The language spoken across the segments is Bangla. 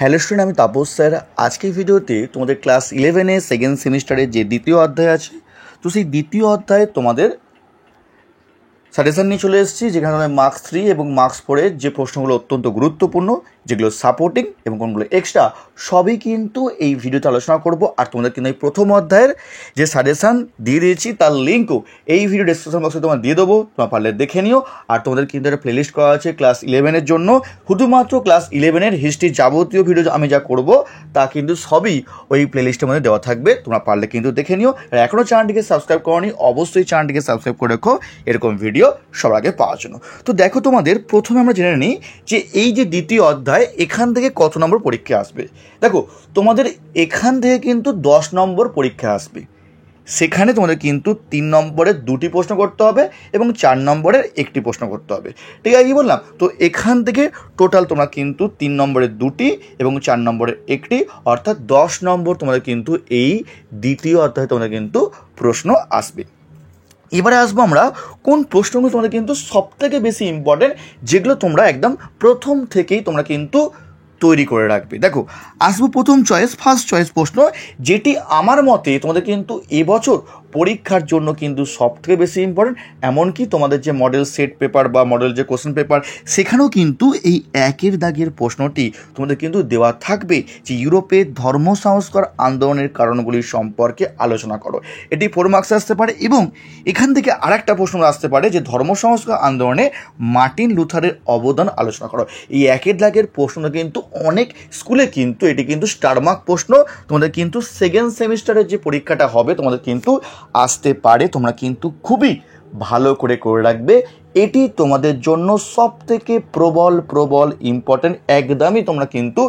হ্যালো স্টুডেন্ট, আমি তাপস স্যার। আজকের ভিডিওতে তোমাদের ক্লাস 11-এ সেকেন্ড সেমিস্টারের যে দ্বিতীয় অধ্যায় আছে, তো সেই দ্বিতীয় অধ্যায়ে তোমাদের সাজেশন নিয়ে চলে এসেছি, যেখানে মার্কস 3 এবং মার্কস 4-এর যে প্রশ্নগুলো অত্যন্ত গুরুত্বপূর্ণ, যেগুলো সাপোর্টিং এবং কোনগুলো এক্সট্রা, সবই কিন্তু এই ভিডিওতে আলোচনা করব। আর তোমাদের কিন্তু এই প্রথম অধ্যায়ের যে সাজেশন দিয়ে দিয়েছি তার লিঙ্কও এই ভিডিও ডেসক্রিপশন বক্সে তোমার দিয়ে দেবো, তোমার পারলে দেখে নিও। আর তোমাদের কিন্তু একটা প্লেলিস্ট করা আছে ক্লাস 11-এর জন্য, শুধুমাত্র ক্লাস 11-এর হিস্ট্রির যাবতীয় ভিডিও আমি যা করব তা কিন্তু সবই ওই প্লেলিস্টের মধ্যে দেওয়া থাকবে, তোমরা পারলে কিন্তু দেখে নিও। আর এখনও চ্যানেলটিকে সাবস্ক্রাইব করোনি, অবশ্যই চ্যানেলটিকে সাবস্ক্রাইব করে রেখো এরকম ভিডিও সবার আগে পাওয়ার জন্য। তো দেখো, তোমাদের প্রথমে আমরা জেনে নিই যে এই যে দ্বিতীয় অধ্যায়, এখান থেকে কত নম্বর পরীক্ষা আসবে। দেখো, তোমাদের এখান থেকে কিন্তু 10 নম্বর পরীক্ষা আসবে। সেখানে তোমাদের কিন্তু 3 নম্বরের 2টি প্রশ্ন করতে হবে এবং 4 নম্বরের 1টি প্রশ্ন করতে হবে। ঠিক আছে, কি বললাম? তো এখান থেকে টোটাল তোমরা কিন্তু 3 নম্বরের 2টি এবং 4 নম্বরের 1টি, অর্থাৎ 10 নম্বর তোমাদের কিন্তু এই দ্বিতীয় অধ্যায়ে তোমাদের কিন্তু প্রশ্ন আসবে। এবারে আসবো আমরা কোন প্রশ্নগুলো তোমাদের কিন্তু সবথেকে বেশি ইম্পর্টেন্ট, যেগুলো তোমরা একদম প্রথম থেকেই তোমরা কিন্তু তৈরি করে রাখবে। দেখো, আসবো প্রথম চয়েস, ফার্স্ট চয়েস প্রশ্ন, যেটি আমার মতে তোমাদের কিন্তু এবছর পরীক্ষার জন্য কিন্তু সবথেকে বেশি ইম্পর্টেন্ট। এমনকি তোমাদের যে মডেল সেট পেপার বা মডেল যে কোশ্চেন পেপার, সেখানেও কিন্তু এই একের দাগের প্রশ্নটি তোমাদের কিন্তু দেওয়া থাকবে, যে ইউরোপের ধর্ম সংস্কার আন্দোলনের কারণগুলি সম্পর্কে আলোচনা করো। এটি 4 মার্কসে আসতে পারে। এবং এখান থেকে আরেকটা প্রশ্ন আসতে পারে যে ধর্ম সংস্কার আন্দোলনে মার্টিন লুথারের অবদান আলোচনা করো। এই একের দাগের প্রশ্নটা কিন্তু অনেক স্কুলে কিন্তু এটি কিন্তু স্টার মার্ক প্রশ্ন, তোমাদের কিন্তু সেকেন্ড সেমিস্টারের যে পরীক্ষাটা হবে তোমাদের কিন্তু আসতে পারে। তোমরা কিন্তু খুবই ভালো করে রাখবে, এটি তোমাদের জন্য সব থেকে প্রবল ইম্পর্টেন্ট। একদমই তোমরা কিন্তু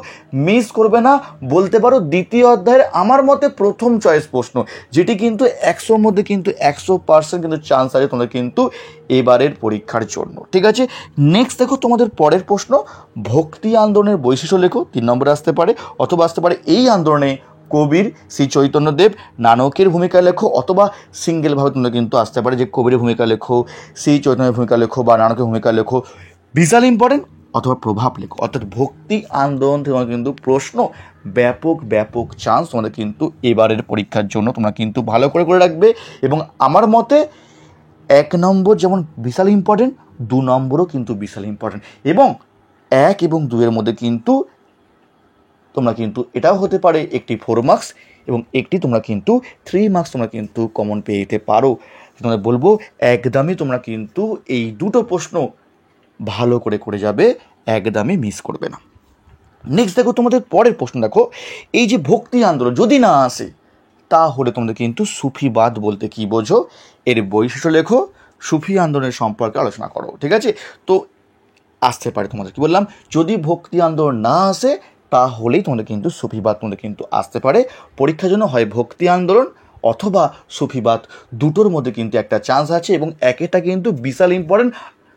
মিস করবে না। বলতে পারো দ্বিতীয় অধ্যায়ের আমার মতে প্রথম চয়েস প্রশ্ন, যেটি কিন্তু 100-র মধ্যে কিন্তু 100% কিন্তু চান্স আছে তোমাদের কিন্তু এবারের পরীক্ষার জন্য। ঠিক আছে, নেক্সট দেখো, তোমাদের পরের প্রশ্ন, ভক্তি আন্দোলনের বৈশিষ্ট্য লেখো। 3 নম্বরে আসতে পারে, অথবা আসতে পারে এই আন্দোলনে কবির শ্রী চৈতন্যদেব, নানকের ভূমিকা লেখো, অথবা সিঙ্গেলভাবে তোমরা কিন্তু আসতে পারে যে কবিরের ভূমিকা লেখো, শ্রী চৈতন্যের ভূমিকা লেখো বা নানকের ভূমিকা লেখো। বিশাল ইম্পর্টেন্ট, অথবা প্রভাব লেখো। অর্থাৎ ভক্তি আন্দোলন থেকে তোমার কিন্তু প্রশ্ন ব্যাপক চান্স তোমাদের কিন্তু এবারের পরীক্ষার জন্য তোমরা কিন্তু ভালো করে রাখবে। এবং আমার মতে 1 নম্বর যেমন বিশাল ইম্পর্টেন্ট, 2 নম্বরও কিন্তু বিশাল ইম্পর্টেন্ট। এবং 1 এবং 2-এর মধ্যে কিন্তু তোমরা কিন্তু এটাও হতে পারে একটি 4 মার্কস এবং একটি তোমরা কিন্তু 3 মার্কস তোমরা কিন্তু কমন পেয়ে যেতে পারো। তোমরা বলবো একদমই তোমরা কিন্তু এই দুটো প্রশ্ন ভালো করে যাবে, একদমই মিস করবে না। নেক্সট দেখো, তোমাদের পরের প্রশ্ন দেখো, এই যে ভক্তি আন্দোলন যদি না আসে, তাহলে তোমাদের কিন্তু সুফিবাদ বলতে কি বোঝো, এর বৈশিষ্ট্য লেখো, সুফি আন্দোলনের সম্পর্কে আলোচনা করো। ঠিক আছে, তো আসতে পারে তোমাদের কি বললাম, যদি ভক্তি আন্দোলন না আসে তাহলেই তোমাদের কিন্তু সুফিবাদ তোমাদের কিন্তু আসতে পারে পরীক্ষার জন্য। হয় ভক্তি আন্দোলন অথবা সুফিবাদ, দুটোর মধ্যে কিন্তু একটা চান্স আছে। এবং একটা কিন্তু বিশাল ইম্পর্টেন্ট,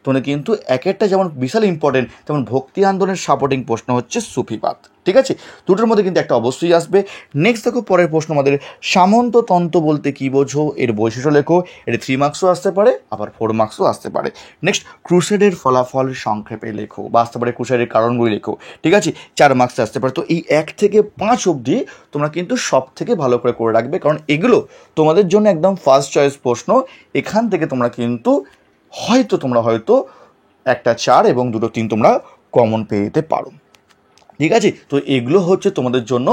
তোমাদের কিন্তু একটা যেমন বিশাল ইম্পর্টেন্ট, তেমন ভক্তি আন্দোলনের সাপোর্টিং প্রশ্ন হচ্ছে সুফিবাদ। ঠিক আছে, দুটোর মধ্যে কিন্তু একটা অবশ্যই আসবে। নেক্সট দেখো, পরের প্রশ্ন আমাদের সামন্ততন্ত্র বলতে কি বোঝো, এর বৈশিষ্ট্য লেখো। এটা 3 মার্কসও আসতে পারে, আবার 4 মার্কসও আসতে পারে। নেক্সট, ক্রুসেডের ফলাফল সংক্ষেপে লেখো, বা আসতে পারে ক্রুসেডের কারণগুলি লেখো। ঠিক আছে, 4 মার্কসে আসতে পারে। তো এই 1 থেকে 5 অবধি তোমরা কিন্তু সব থেকে ভালো করে রাখবে, কারণ এগুলো তোমাদের জন্য একদম ফার্স্ট চয়েস প্রশ্ন। এখান থেকে তোমরা কিন্তু হয়তো একটা 4 এবং 2টো 3 তোমরা কমন পেয়ে যেতে পারো। ঠিক আছে, তো এগুলো হচ্ছে তোমাদের জন্য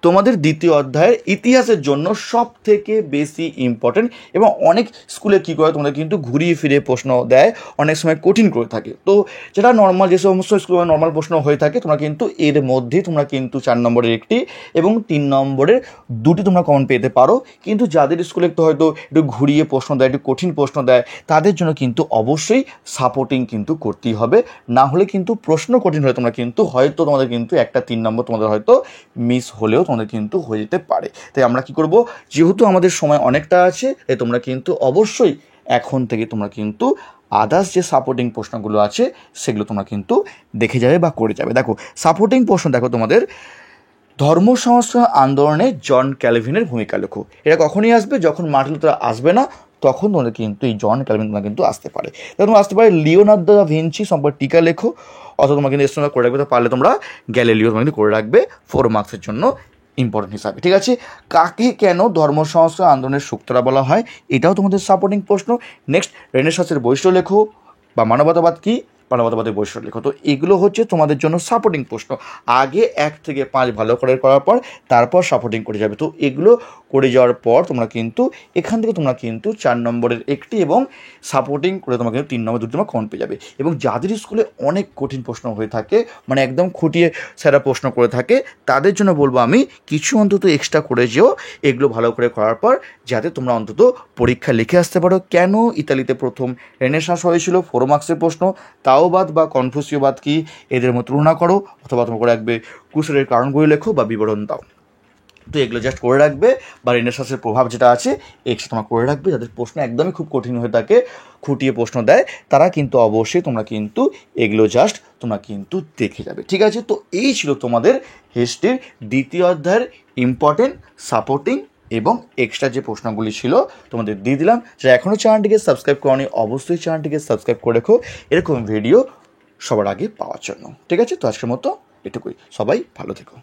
তোমাদের দ্বিতীয় অধ্যায়ের ইতিহাসের জন্য সব থেকে বেশি ইম্পর্টেন্ট। এবং অনেক স্কুলে কী করে, তোমাদের কিন্তু ঘুরিয়ে ফিরে প্রশ্ন দেয়, অনেক সময় কঠিন করে থাকে। তো যেটা নর্মাল, যে সমস্ত স্কুলে নর্মাল প্রশ্ন হয়ে থাকে, তোমরা কিন্তু এর মধ্যেই তোমরা কিন্তু 4 নম্বরের 1টি এবং 3 নম্বরের 2টি তোমরা কমন পেতে পারো। কিন্তু যাদের স্কুলে হয়তো একটু ঘুরিয়ে প্রশ্ন দেয়, একটু কঠিন প্রশ্ন দেয়, তাদের জন্য কিন্তু অবশ্যই সাপোর্টিং কিন্তু করতেই হবে। না হলে কিন্তু প্রশ্ন কঠিন হলে তোমরা কিন্তু হয়তো তোমাদের কিন্তু একটা 3 নম্বর তোমাদের হয়তো মিস হলেও তোমাদের কিন্তু হয়ে যেতে পারে। তাই আমরা কি করব, যেহেতু আমাদের সময় অনেকটা আছে, তাই তোমরা কিন্তু অবশ্যই এখন থেকে তোমরা কিন্তু আদার্স যে সাপোর্টিং প্রশ্নগুলো আছে সেগুলো তোমরা কিন্তু দেখে যাবে বা করে যাবে। দেখো, সাপোর্টিং প্রশ্ন দেখো, তোমাদের ধর্ম সংস্কার আন্দোলনে জন ক্যালভিনের ভূমিকা লেখো। এটা কখনই আসবে, যখন মার্টিন লুথার আসবে না তখন তোমাদের কিন্তু এই জন ক্যালভিন তোমরা কিন্তু আসতে পারে। তখন আসতে পারে লিওনার্দো দা ভিঞ্চি সম্পর্কে টিকা লেখো, অথবা তোমরা কিন্তু এর করে রাখবে, তো পারলে তোমরা গ্যালিলিও তোমরা কিন্তু করে রাখবে 4 মার্কসের জন্য ইম্পর্টেন্ট হিসাবে। ঠিক আছে, কাকে কেন ধর্ম সংস্কার আন্দোলনের সুক্তরা বলা হয়, এটাও তোমাদের সাপোর্টিং প্রশ্ন। নেক্সট, রেনেসাঁসের বৈশিষ্ট্য লেখো, বা মানবতাবাদ কি, মানবতাবাদের বৈশিষ্ট্য লেখো। তো এগুলো হচ্ছে তোমাদের জন্য সাপোর্টিং প্রশ্ন। আগে 1 থেকে 5 ভালো করে করার পর তারপর সাপোর্টিং করে যাবে। তো এগুলো করে যাওয়ার পর তোমরা কিন্তু এখান থেকে তোমরা কিন্তু 4 নম্বরের একটি এবং সাপোর্টিং করে তোমরা কিন্তু 3 নম্বর 2 তোমার কমন পেয়ে যাবে। এবং যাদের স্কুলে অনেক কঠিন প্রশ্ন হয়ে থাকে, মানে একদম খুঁটিয়ে সেরা প্রশ্ন করে থাকে, তাদের জন্য বলবো আমি কিছু অন্তত এক্সট্রা করে যেও এগুলো ভালো করে করার পর, যাতে তোমরা অন্তত পরীক্ষা লিখে আসতে পারো। কেন ইতালিতে প্রথম রেনেসাঁস হয়েছিল 4 মার্কসের প্রশ্ন, তাওবাদ বা কনফুসীয়বাদ কি, এদের মধ্যে তুলনা করো, অথবা তোমরা করে রাখবে ক্রুসেডের কারণগুলি লেখো বা বিবরণ দাও। তো এগুলো জাস্ট করে রাখবে, বা রেনেসাঁসের প্রভাব যেটা আছে এক্সট্রা তোমরা করে রাখবে। যাদের প্রশ্ন একদমই খুব কঠিন হয়ে থাকে, খুঁটিয়ে প্রশ্ন দেয়, তারা কিন্তু অবশ্যই তোমরা কিন্তু এগুলো জাস্ট তোমরা কিন্তু দেখে যাবে। ঠিক আছে, তো এই ছিল তোমাদের হিস্ট্রির 2য় অধ্যায়ের ইম্পর্টেন্ট, সাপোর্টিং এবং এক্সট্রা যে প্রশ্নগুলি ছিল তোমাদের দিয়ে দিলাম। যারা এখনও চ্যানেলটিকে সাবস্ক্রাইব করোনি, অবশ্যই চ্যানেলটিকে সাবস্ক্রাইব করে রেখো এরকম ভিডিও সবার আগে পাওয়ার জন্য। ঠিক আছে, তো আজকের মতো এটুকুই। সবাই ভালো থেকো।